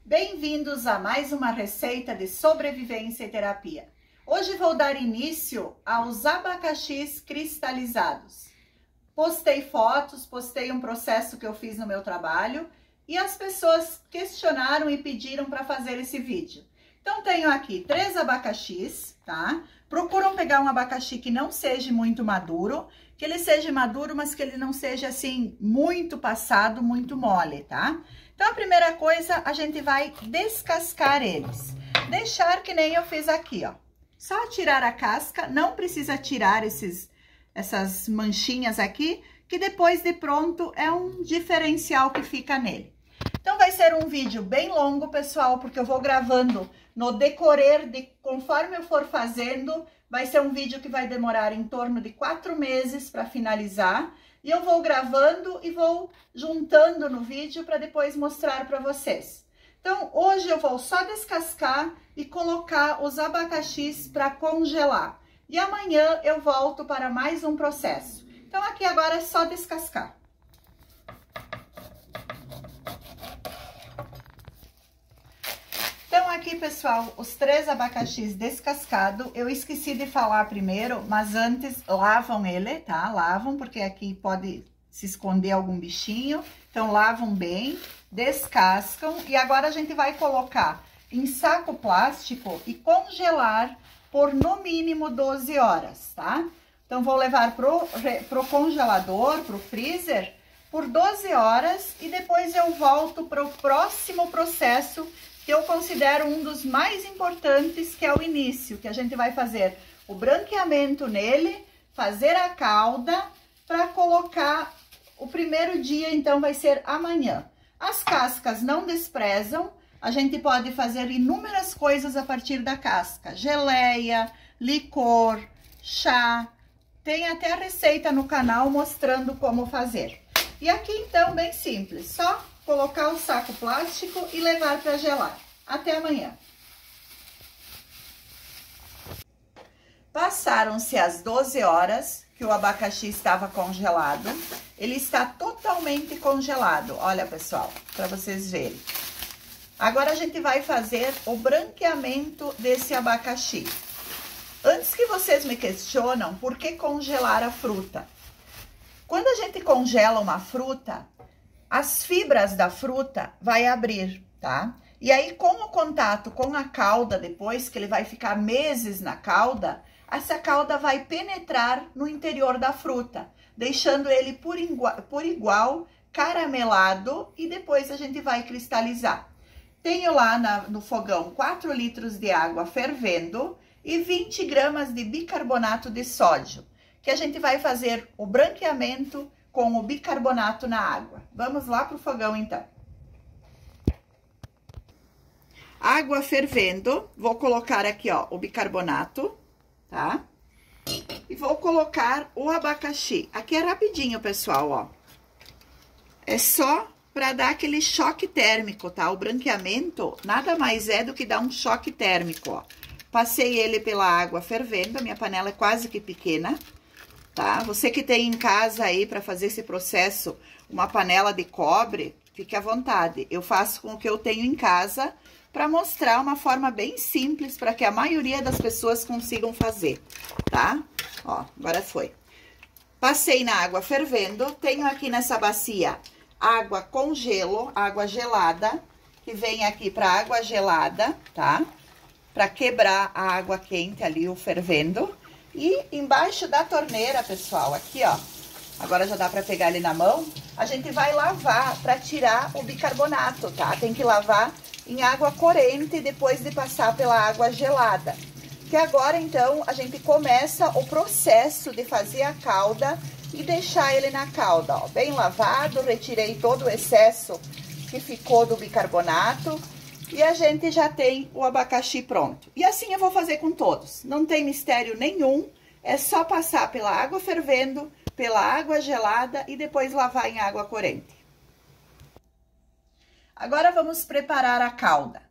Bem-vindos a mais uma receita de sobrevivência e terapia. Hoje vou dar início aos abacaxis cristalizados. Postei fotos, postei um processo que eu fiz no meu trabalho e as pessoas questionaram e pediram para fazer esse vídeo. Então, tenho aqui 3 abacaxis, tá? Procuram pegar um abacaxi que não seja muito maduro, que ele seja maduro, mas que ele não seja assim muito passado, muito mole, tá? Então, a primeira coisa, a gente vai descascar eles. Deixar que nem eu fiz aqui, ó. Só tirar a casca, não precisa tirar essas manchinhas aqui, que depois de pronto é um diferencial que fica nele. Então, vai ser um vídeo bem longo, pessoal, porque eu vou gravando no decorrer de conforme eu for fazendo. Vai ser um vídeo que vai demorar em torno de 4 meses para finalizar. E eu vou gravando e vou juntando no vídeo para depois mostrar para vocês. Então, hoje eu vou só descascar e colocar os abacaxis para congelar. E amanhã eu volto para mais um processo. Então, aqui agora é só descascar. Então, aqui, pessoal, os 3 abacaxis descascados, eu esqueci de falar primeiro, mas antes lavam ele, tá? Lavam, porque aqui pode se esconder algum bichinho. Então, lavam bem, descascam e agora a gente vai colocar em saco plástico e congelar por no mínimo 12 horas, tá? Então, vou levar pro congelador, pro freezer, por 12 horas e depois eu volto pro próximo processo que eu considero um dos mais importantes, que é o início, que a gente vai fazer o branqueamento nele, fazer a calda, para colocar o primeiro dia, então vai ser amanhã. As cascas não desprezam, a gente pode fazer inúmeras coisas a partir da casca, geleia, licor, chá, tem até receita no canal mostrando como fazer. E aqui, então, bem simples, só colocar o saco plástico e levar para gelar. Até amanhã. Passaram-se as 12 horas que o abacaxi estava congelado. Ele está totalmente congelado. Olha, pessoal, para vocês verem. Agora, a gente vai fazer o branqueamento desse abacaxi. Antes que vocês me questionam, por que congelar a fruta? Quando a gente congela uma fruta, as fibras da fruta vai abrir, tá? E aí, com o contato com a calda, depois que ele vai ficar meses na calda, essa calda vai penetrar no interior da fruta, deixando ele por igual caramelado e depois a gente vai cristalizar. Tenho lá no fogão 4 litros de água fervendo e 20 gramas de bicarbonato de sódio, que a gente vai fazer o branqueamento com o bicarbonato na água. Vamos lá para o fogão, então. Água fervendo, vou colocar aqui, ó, o bicarbonato, tá? E vou colocar o abacaxi. Aqui é rapidinho, pessoal, ó. É só para dar aquele choque térmico, tá? O branqueamento nada mais é do que dar um choque térmico, ó. Passei ele pela água fervendo, a minha panela é quase que pequena, tá? Você que tem em casa aí para fazer esse processo uma panela de cobre, fique à vontade. Eu faço com o que eu tenho em casa para mostrar uma forma bem simples para que a maioria das pessoas consigam fazer, tá? Ó, agora foi. Passei na água fervendo, tenho aqui nessa bacia água com gelo, água gelada, que vem aqui para água gelada, tá? Para quebrar a água quente ali, o fervendo. E embaixo da torneira, pessoal, aqui, ó, agora já dá para pegar ele na mão, a gente vai lavar para tirar o bicarbonato, tá? Tem que lavar em água corrente depois de passar pela água gelada. Que agora, então, a gente começa o processo de fazer a calda e deixar ele na calda, ó, bem lavado, retirei todo o excesso que ficou do bicarbonato e a gente já tem o abacaxi pronto. E assim eu vou fazer com todos, não tem mistério nenhum, é só passar pela água fervendo, pela água gelada e depois lavar em água corrente. Agora, vamos preparar a calda.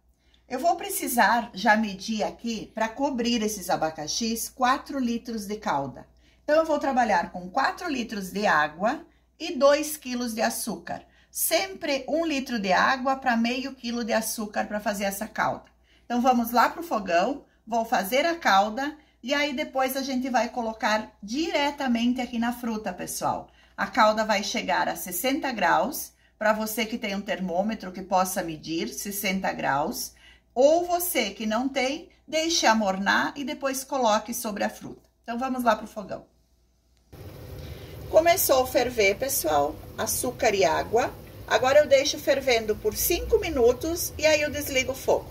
Eu vou precisar já medir aqui, para cobrir esses abacaxis, 4 litros de calda. Então, eu vou trabalhar com 4 litros de água e 2 quilos de açúcar. sempre 1 litro de água para meio quilo de açúcar para fazer essa calda. Então, vamos lá pro fogão, vou fazer a calda e aí depois a gente vai colocar diretamente aqui na fruta, pessoal. A calda vai chegar a 60 graus, para você que tem um termômetro que possa medir 60 graus, ou você que não tem, deixe amornar e depois coloque sobre a fruta. Então, vamos lá pro fogão. Começou a ferver, pessoal, açúcar e água. Agora eu deixo fervendo por 5 minutos e aí eu desligo o fogo.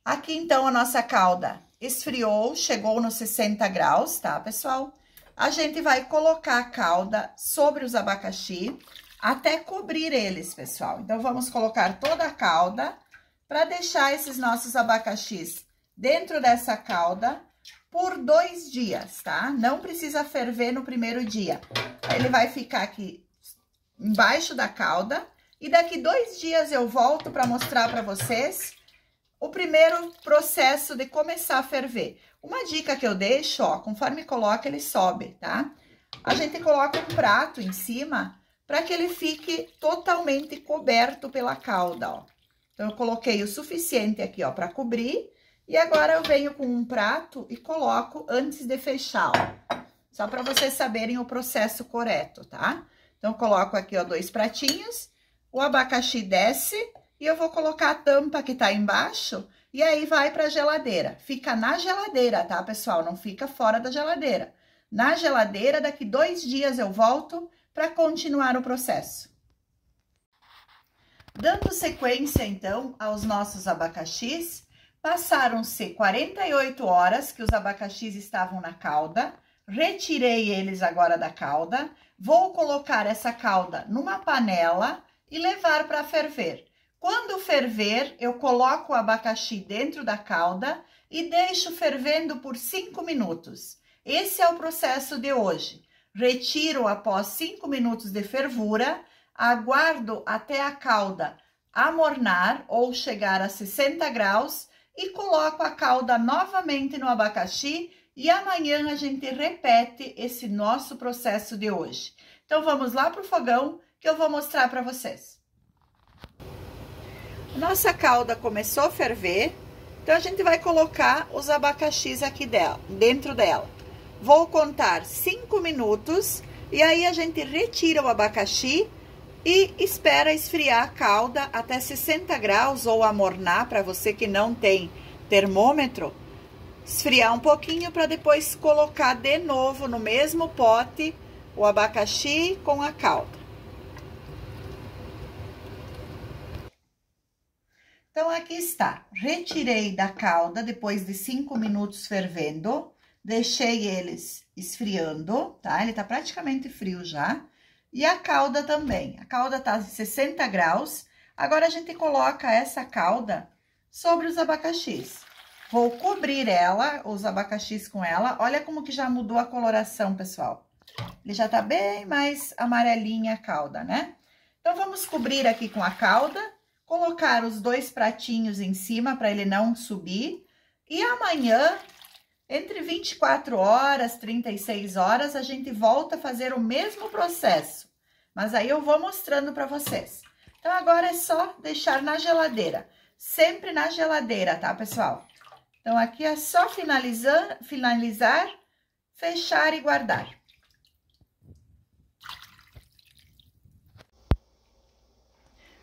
Aqui, então, a nossa calda esfriou, chegou nos 60 graus, tá, pessoal? A gente vai colocar a calda sobre os abacaxi até cobrir eles, pessoal. Então, vamos colocar toda a calda para deixar esses nossos abacaxis dentro dessa calda por 2 dias, tá? Não precisa ferver no primeiro dia. Ele vai ficar aqui embaixo da calda e daqui 2 dias eu volto para mostrar para vocês o primeiro processo de começar a ferver. Uma dica que eu deixo, ó, conforme coloca, ele sobe, tá? A gente coloca um prato em cima para que ele fique totalmente coberto pela calda, ó. Então, eu coloquei o suficiente aqui, ó, para cobrir. E agora eu venho com um prato e coloco antes de fechar, ó. Só para vocês saberem o processo correto, tá? Então, eu coloco aqui, ó, 2 pratinhos. O abacaxi desce. E eu vou colocar a tampa que tá embaixo e aí vai pra geladeira. Fica na geladeira, tá, pessoal? Não fica fora da geladeira. Na geladeira, daqui 2 dias eu volto para continuar o processo. Dando sequência, então, aos nossos abacaxis, passaram-se 48 horas que os abacaxis estavam na calda. Retirei eles agora da calda. Vou colocar essa calda numa panela e levar para ferver. Quando ferver, eu coloco o abacaxi dentro da calda e deixo fervendo por 5 minutos. Esse é o processo de hoje. Retiro após 5 minutos de fervura, aguardo até a calda amornar ou chegar a 60 graus e coloco a calda novamente no abacaxi e amanhã a gente repete esse nosso processo de hoje. Então, vamos lá pro fogão que eu vou mostrar para vocês. Nossa calda começou a ferver, então a gente vai colocar os abacaxis aqui dentro dela. Vou contar 5 minutos e aí a gente retira o abacaxi e espera esfriar a calda até 60 graus ou amornar, para você que não tem termômetro. Esfriar um pouquinho para depois colocar de novo no mesmo pote o abacaxi com a calda. Então, aqui está. Retirei da calda depois de 5 minutos fervendo. Deixei eles esfriando, tá? Ele tá praticamente frio já. E a calda também. A calda tá a 60 graus. Agora, a gente coloca essa calda sobre os abacaxis. Vou cobrir ela, os abacaxis com ela. Olha como que já mudou a coloração, pessoal. Ele já tá bem mais amarelinha a calda, né? Então, vamos cobrir aqui com a calda. Colocar os 2 pratinhos em cima para ele não subir. E amanhã, entre 24 horas, 36 horas, a gente volta a fazer o mesmo processo. Mas aí eu vou mostrando para vocês. Então, agora é só deixar na geladeira. Sempre na geladeira, tá, pessoal? Então, aqui é só finalizar, fechar e guardar.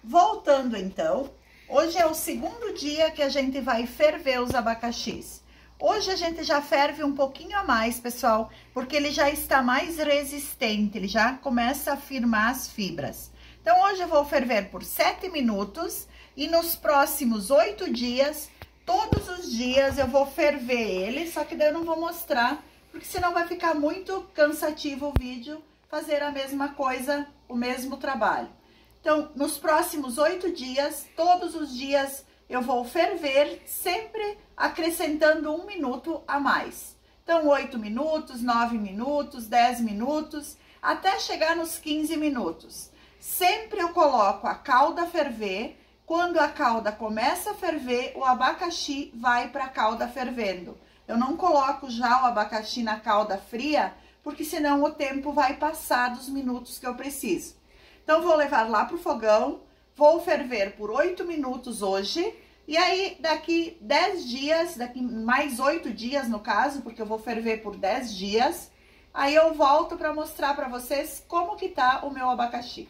Voltando, então, hoje é o segundo dia que a gente vai ferver os abacaxis. Hoje a gente já ferve um pouquinho a mais, pessoal, porque ele já está mais resistente, ele já começa a firmar as fibras. Então, hoje eu vou ferver por 7 minutos e nos próximos 8 dias, todos os dias eu vou ferver ele, só que daí eu não vou mostrar, porque senão vai ficar muito cansativo o vídeo fazer a mesma coisa, o mesmo trabalho. Então, nos próximos 8 dias, todos os dias, eu vou ferver, sempre acrescentando 1 minuto a mais. Então, 8 minutos, 9 minutos, 10 minutos, até chegar nos 15 minutos. Sempre eu coloco a calda a ferver. Quando a calda começa a ferver, o abacaxi vai para a calda fervendo. Eu não coloco já o abacaxi na calda fria, porque senão o tempo vai passar dos minutos que eu preciso. Então, vou levar lá pro fogão, vou ferver por 8 minutos hoje, e aí daqui 10 dias, daqui mais 8 dias no caso, porque eu vou ferver por 10 dias, aí eu volto para mostrar para vocês como que tá o meu abacaxi.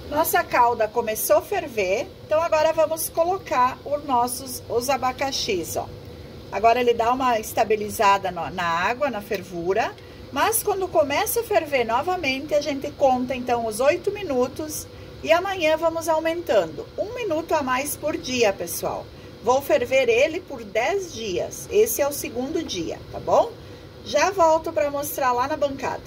Nossa calda começou a ferver, então agora vamos colocar os abacaxis, ó. Agora ele dá uma estabilizada na água, na fervura, mas quando começa a ferver novamente, a gente conta então os 8 minutos e amanhã vamos aumentando. 1 minuto a mais por dia, pessoal. Vou ferver ele por 10 dias, esse é o segundo dia, tá bom? Já volto para mostrar lá na bancada.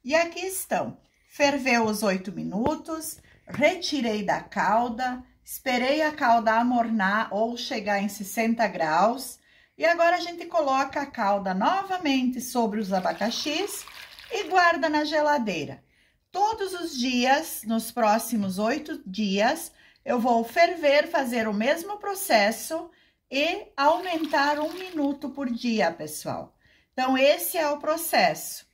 E aqui estão, ferveu os 8 minutos, retirei da calda, esperei a calda amornar ou chegar em 60 graus. E agora a gente coloca a calda novamente sobre os abacaxis e guarda na geladeira. Todos os dias, nos próximos 8 dias, eu vou ferver, fazer o mesmo processo e aumentar 1 minuto por dia, pessoal. Então, esse é o processo.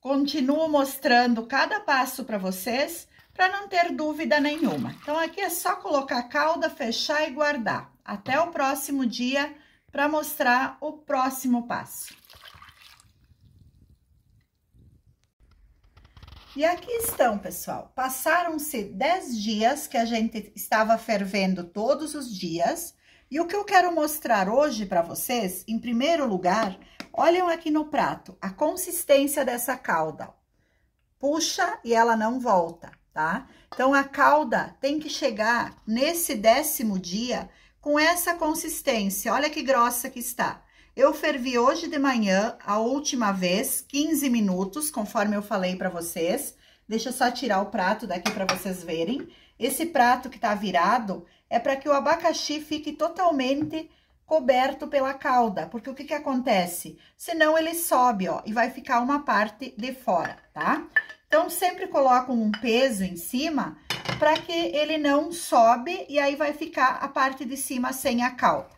Continuo mostrando cada passo para vocês, para não ter dúvida nenhuma. Então, aqui é só colocar a calda, fechar e guardar. Até o próximo dia, para mostrar o próximo passo. E aqui estão, pessoal. Passaram-se 10 dias que a gente estava fervendo todos os dias. E o que eu quero mostrar hoje para vocês, em primeiro lugar, olhem aqui no prato, a consistência dessa calda. Puxa e ela não volta, tá? Então, a calda tem que chegar nesse 10º dia com essa consistência. Olha que grossa que está. Eu fervi hoje de manhã, a última vez, 15 minutos, conforme eu falei para vocês. Deixa eu só tirar o prato daqui para vocês verem. Esse prato que tá virado é para que o abacaxi fique totalmente coberto pela calda, porque o que que acontece? Senão ele sobe, ó, e vai ficar uma parte de fora, tá? Então, sempre coloco um peso em cima para que ele não sobe e aí vai ficar a parte de cima sem a calda.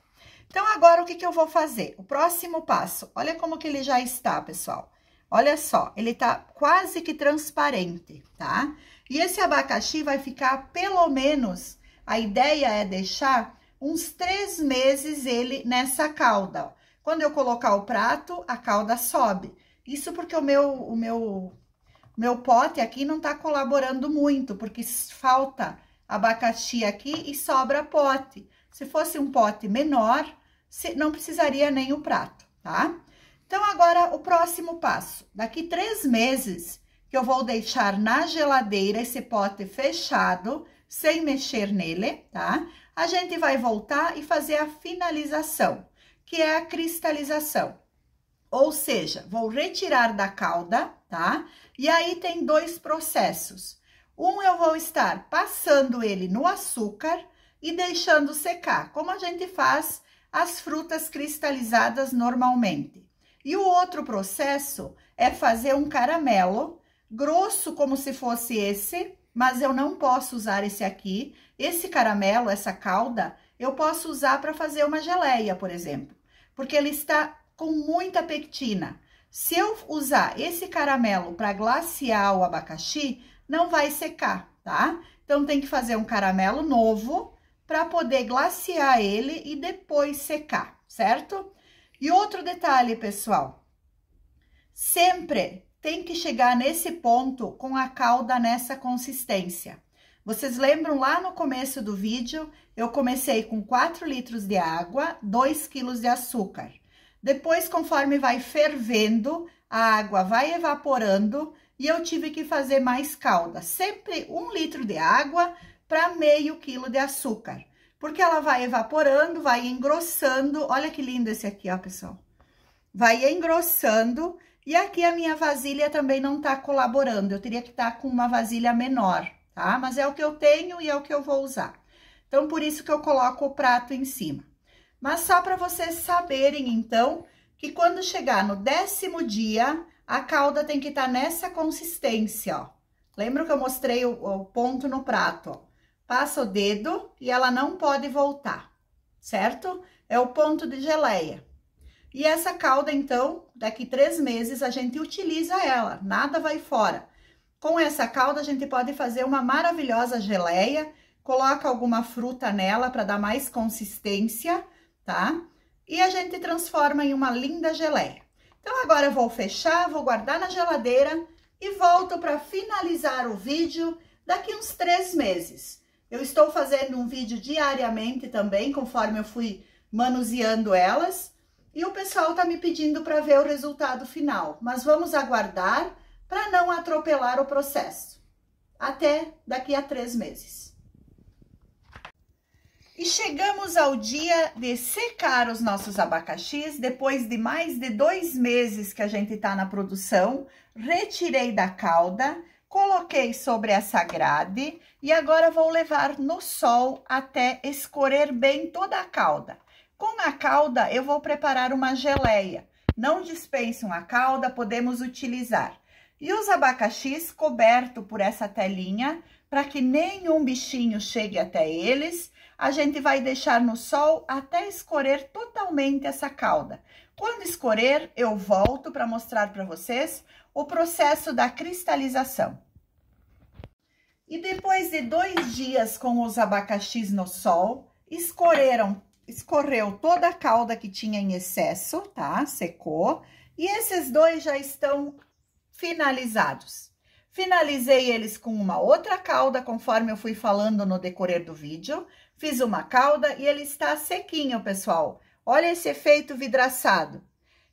Então, agora o que que eu vou fazer? O próximo passo, olha como que ele já está, pessoal. Olha só, ele tá quase que transparente, tá? E esse abacaxi vai ficar pelo menos, a ideia é deixar uns 3 meses ele nessa calda, ó. Quando eu colocar o prato, a calda sobe. Isso porque o meu pote aqui não tá colaborando muito, porque falta abacaxi aqui e sobra pote. Se fosse um pote menor, não precisaria nem o prato, tá? Então, agora, o próximo passo. Daqui 3 meses, que eu vou deixar na geladeira esse pote fechado, sem mexer nele, tá? A gente vai voltar e fazer a finalização, que é a cristalização. Ou seja, vou retirar da calda, tá? E aí tem 2 processos. Um, eu vou estar passando ele no açúcar e deixando secar, como a gente faz as frutas cristalizadas normalmente. E o outro processo é fazer um caramelo, grosso como se fosse esse, mas eu não posso usar esse aqui. Esse caramelo, essa calda, eu posso usar para fazer uma geleia, por exemplo, porque ele está com muita pectina. Se eu usar esse caramelo para glaciar o abacaxi, não vai secar, tá? Então, tem que fazer um caramelo novo para poder glaciar ele e depois secar, certo? E outro detalhe, pessoal, sempre tem que chegar nesse ponto com a calda nessa consistência. Vocês lembram lá no começo do vídeo, eu comecei com 4 litros de água, 2 quilos de açúcar. Depois, conforme vai fervendo, a água vai evaporando e eu tive que fazer mais calda. Sempre 1 litro de água para meio quilo de açúcar. Porque ela vai evaporando, vai engrossando. Olha que lindo esse aqui, ó, pessoal. Vai engrossando. E aqui a minha vasilha também não tá colaborando. Eu teria que estar com uma vasilha menor, tá? Mas é o que eu tenho e é o que eu vou usar. Então, por isso que eu coloco o prato em cima. Mas só para vocês saberem, então, que quando chegar no 10º dia, a calda tem que estar nessa consistência, ó. Lembra que eu mostrei o ponto no prato, ó. Passa o dedo e ela não pode voltar, certo? é o ponto de geleia. E essa calda, então, daqui 3 meses a gente utiliza ela, nada vai fora. Com essa calda a gente pode fazer uma maravilhosa geleia, coloca alguma fruta nela para dar mais consistência, tá? E a gente transforma em uma linda geleia. Então agora eu vou fechar, vou guardar na geladeira e volto para finalizar o vídeo daqui uns 3 meses. Eu estou fazendo um vídeo diariamente também, conforme eu fui manuseando elas. E o pessoal tá me pedindo para ver o resultado final. Mas vamos aguardar para não atropelar o processo. Até daqui a 3 meses. E chegamos ao dia de secar os nossos abacaxis. Depois de mais de 2 meses que a gente tá na produção, retirei da calda, coloquei sobre essa grade e agora vou levar no sol até escorrer bem toda a calda. Com a calda, eu vou preparar uma geleia. Não dispensam a calda, podemos utilizar. E os abacaxis coberto por essa telinha, para que nenhum bichinho chegue até eles, a gente vai deixar no sol até escorrer totalmente essa calda. Quando escorrer, eu volto para mostrar para vocês o processo da cristalização. E depois de 2 dias com os abacaxis no sol, escorreu toda a calda que tinha em excesso, tá? Secou. E esses 2 já estão finalizados. Finalizei eles com uma outra calda, conforme eu fui falando no decorrer do vídeo. Fiz uma calda e ele está sequinho, pessoal. Olha esse efeito vidraçado.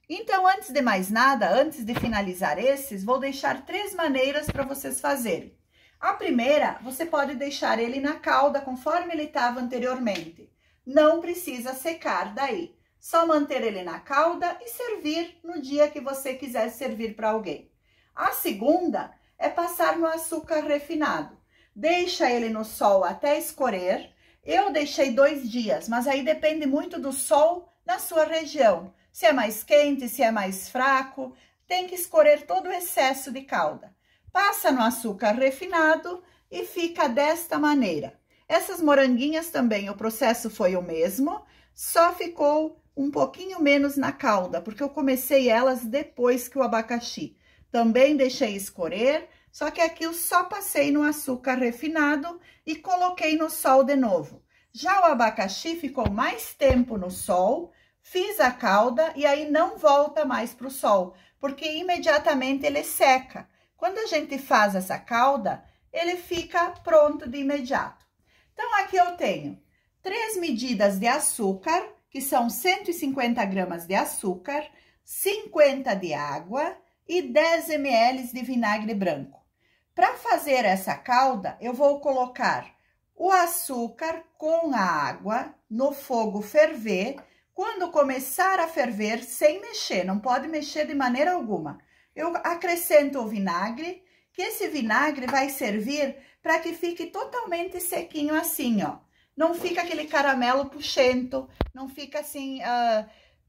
Então, antes de mais nada, antes de finalizar esses, vou deixar 3 maneiras para vocês fazerem. A primeira, você pode deixar ele na calda, conforme ele estava anteriormente. Não precisa secar daí. Só manter ele na calda e servir no dia que você quiser servir para alguém. A segunda é passar no açúcar refinado. Deixa ele no sol até escorrer. Eu deixei 2 dias, mas aí depende muito do sol na sua região. Se é mais quente, se é mais fraco, tem que escorrer todo o excesso de calda. Passa no açúcar refinado e fica desta maneira. Essas moranguinhas também, o processo foi o mesmo, só ficou um pouquinho menos na calda, porque eu comecei elas depois que o abacaxi. Também deixei escorrer, só que aqui eu só passei no açúcar refinado e coloquei no sol de novo. Já o abacaxi ficou mais tempo no sol, fiz a calda e aí não volta mais para o sol, porque imediatamente ele seca. Quando a gente faz essa calda, ele fica pronto de imediato. Então, aqui eu tenho 3 medidas de açúcar, que são 150 gramas de açúcar, 50 de água e 10 ml de vinagre branco. Para fazer essa calda, eu vou colocar o açúcar com a água no fogo ferver. Quando começar a ferver, sem mexer, não pode mexer de maneira alguma. Eu acrescento o vinagre, que esse vinagre vai servir para que fique totalmente sequinho assim, ó. Não fica aquele caramelo puxento, não fica assim,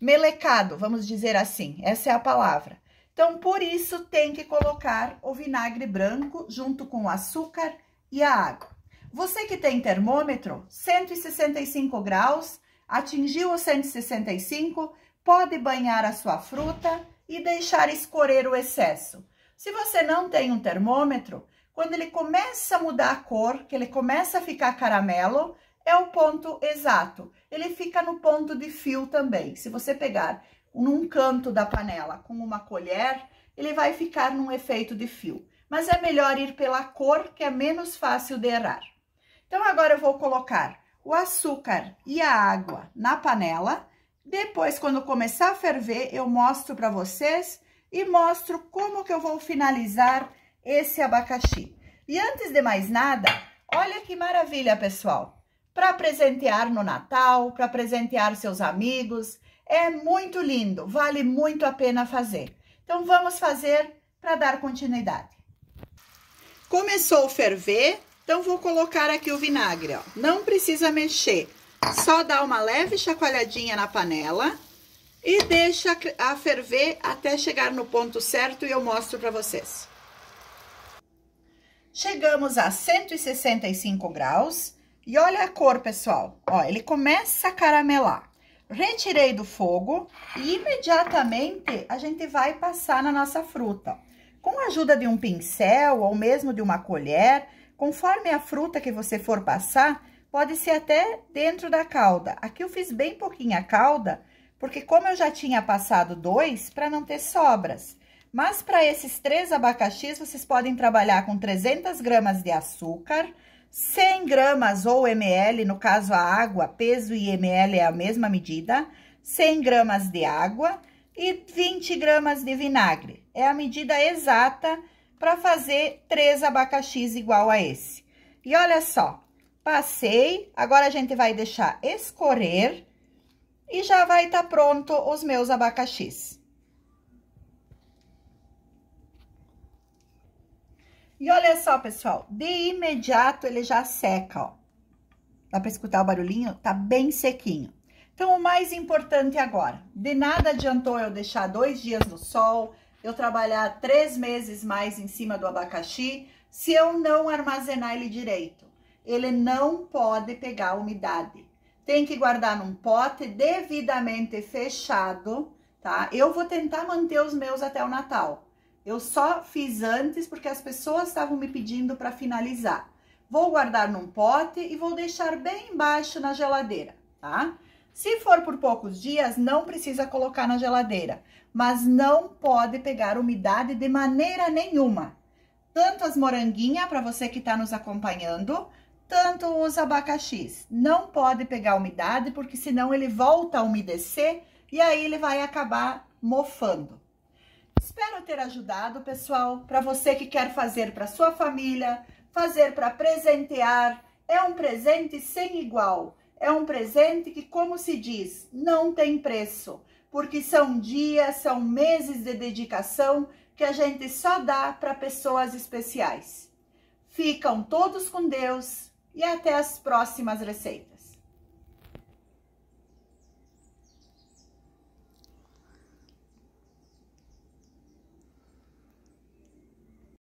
melecado, vamos dizer assim. Essa é a palavra. Então, por isso, tem que colocar o vinagre branco junto com o açúcar e a água. Você que tem termômetro, 165 graus, atingiu os 165, pode banhar a sua fruta e deixar escorrer o excesso. Se você não tem um termômetro, quando ele começa a mudar a cor, que ele começa a ficar caramelo, é o ponto exato. Ele fica no ponto de fio também. Se você pegar num canto da panela com uma colher, ele vai ficar num efeito de fio. Mas é melhor ir pela cor, que é menos fácil de errar. Então, agora eu vou colocar o açúcar e a água na panela. Depois, quando começar a ferver, eu mostro para vocês e mostro como que eu vou finalizar esse abacaxi. E antes de mais nada, olha que maravilha, pessoal. Para presentear no Natal, para presentear seus amigos, é muito lindo, vale muito a pena fazer. Então, vamos fazer para dar continuidade. Começou a ferver, então vou colocar aqui o vinagre, ó. Não precisa mexer, só dá uma leve chacoalhadinha na panela e deixa a ferver até chegar no ponto certo e eu mostro para vocês. Chegamos a 165 graus e olha a cor, pessoal. Ó, ele começa a caramelar. Retirei do fogo e imediatamente a gente vai passar na nossa fruta. Com a ajuda de um pincel ou mesmo de uma colher, conforme a fruta que você for passar, pode ser até dentro da calda. Aqui eu fiz bem pouquinha calda, porque como eu já tinha passado 2, para não ter sobras. Mas para esses 3 abacaxis, vocês podem trabalhar com 300 gramas de açúcar, 100 gramas ou ml, no caso a água, peso e ml é a mesma medida, 100 gramas de água e 20 gramas de vinagre. É a medida exata para fazer 3 abacaxis igual a esse. E olha só, passei, agora a gente vai deixar escorrer e já vai estar pronto os meus abacaxis. E olha só, pessoal, de imediato ele já seca, ó. Dá pra escutar o barulhinho? Tá bem sequinho. Então, o mais importante agora, de nada adiantou eu deixar 2 dias no sol, eu trabalhar 3 meses mais em cima do abacaxi, se eu não armazenar ele direito. Ele não pode pegar umidade. Tem que guardar num pote devidamente fechado, tá? Eu vou tentar manter os meus até o Natal. Eu só fiz antes porque as pessoas estavam me pedindo para finalizar. Vou guardar num pote e vou deixar bem embaixo na geladeira, tá? Se for por poucos dias, não precisa colocar na geladeira, mas não pode pegar umidade de maneira nenhuma. Tanto as moranguinhas, para você que está nos acompanhando, tanto os abacaxis. Não pode pegar umidade, porque senão ele volta a umedecer e aí ele vai acabar mofando. Espero ter ajudado, pessoal, para você que quer fazer para sua família, fazer para presentear. É um presente sem igual. É um presente que, como se diz, não tem preço, porque são dias, são meses de dedicação que a gente só dá para pessoas especiais. Ficam todos com Deus e até as próximas receitas.